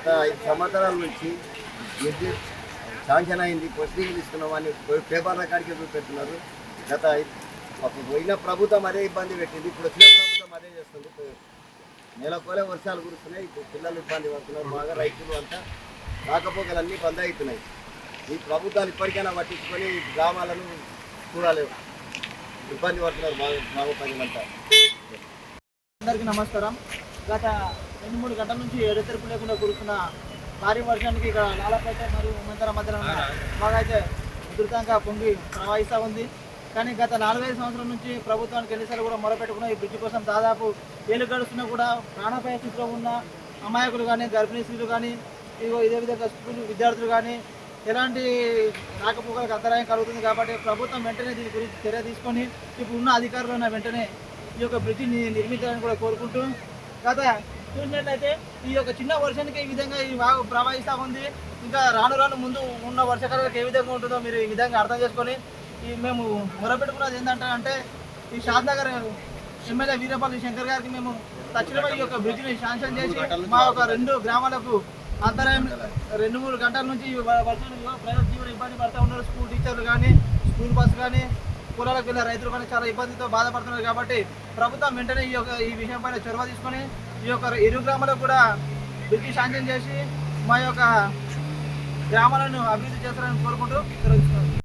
గత 5 సంవత్సరాల నుంచి విద్యుత్ శాంక్షన్ అయింది, ప్రొసీడింగ్ తీసుకున్నామని పేపర్ల కాడికి చూపెడుతున్నారు. గత పోయిన ప్రభుత్వం అదే ఇబ్బంది పెట్టింది, ఇప్పుడు వచ్చిన ప్రభుత్వం అదే చేస్తుంది. నెలకోలే వర్షాలు కురుస్తున్నాయి, ఇప్పుడు పిల్లలు ఇబ్బంది పడుతున్నారు బాగా, రైతులు అంతా రాకపోకలన్నీ బంద్ అవుతున్నాయి. ఈ ప్రభుత్వాలు ఇప్పటికైనా పట్టించుకొని గ్రామాలను చూడాలేవు, ఇబ్బంది పడుతున్నారు గ్రామ ప్రజలంతా. అందరికీ నమస్కారం. గత 2-3 గంటల నుంచి ఎడతెరిపి లేకుండా కురుస్తున్న భారీ వర్షానికి ఇక్కడ లాలపేట మరియు ఉమ్మంతర మధ్యలో మాకైతే ఉధృతంగా పొంగి ప్రవహిస్తూ ఉంది. కానీ గత 4-5 సంవత్సరాల నుంచి ప్రభుత్వానికి ఎన్నిసార్లు కూడా మొరపెట్టుకున్న ఈ బ్రిడ్జి కోసం దాదాపు ఏళ్ళు గడుస్తున్నా కూడా ప్రాణాపాయ స్థితిలో ఉన్న అమాయకులు కానీ, గర్భిణీ స్త్రీలు కానీ, ఇదే విధంగా స్కూల్ విద్యార్థులు కానీ ఎలాంటి రాకపోకలకు అంతరాయం కలుగుతుంది. కాబట్టి ప్రభుత్వం వెంటనే దీని గురించి చర్య తీసుకొని ఇప్పుడు ఉన్న అధికారులు వెంటనే ఈ యొక్క బ్రిడ్జిని నిర్మించాలని కూడా కోరుకుంటూ, గత చూసినట్లయితే ఈ యొక్క చిన్న వర్షానికి ఈ విధంగా ఈ వాగు ప్రవహిస్తూ ఉంది. ఇంకా రాను ముందు ఉన్న వర్షాకాలాలకు ఏ విధంగా ఉంటుందో మీరు ఈ విధంగా అర్థం చేసుకొని మేము మొరపెట్టుకున్నది ఏంటంటే ఈ షాద్నగర్ ఎమ్మెల్యే వీరపల్లి శంకర్ గారికి మేము తక్షణమే ఈ యొక్క బ్రిడ్జిని శాంక్షన్ చేసి మా యొక్క 2 గ్రామాలకు అంతరాయం 2-3 గంటల నుంచి వర్షానికి ప్రజలు తీవ్ర ఇబ్బంది పడుతూ ఉన్నారు. స్కూల్ టీచర్లు కానీ, స్కూల్ బస్సు కానీ, పొలాలకు వెళ్ళే రైతులు కానీ చాలా ఇబ్బందితో బాధపడుతున్నారు. కాబట్టి ప్రభుత్వం వెంటనే ఈ విషయం పైన చొరవ తీసుకొని ఈ యొక్క 2 గ్రామాలకు కూడా బ్రిడ్జి శాంక్షన్ చేసి మా యొక్క గ్రామాలను అభివృద్ధి చేస్తారని కోరుకుంటూ తెలుస్తున్నాను.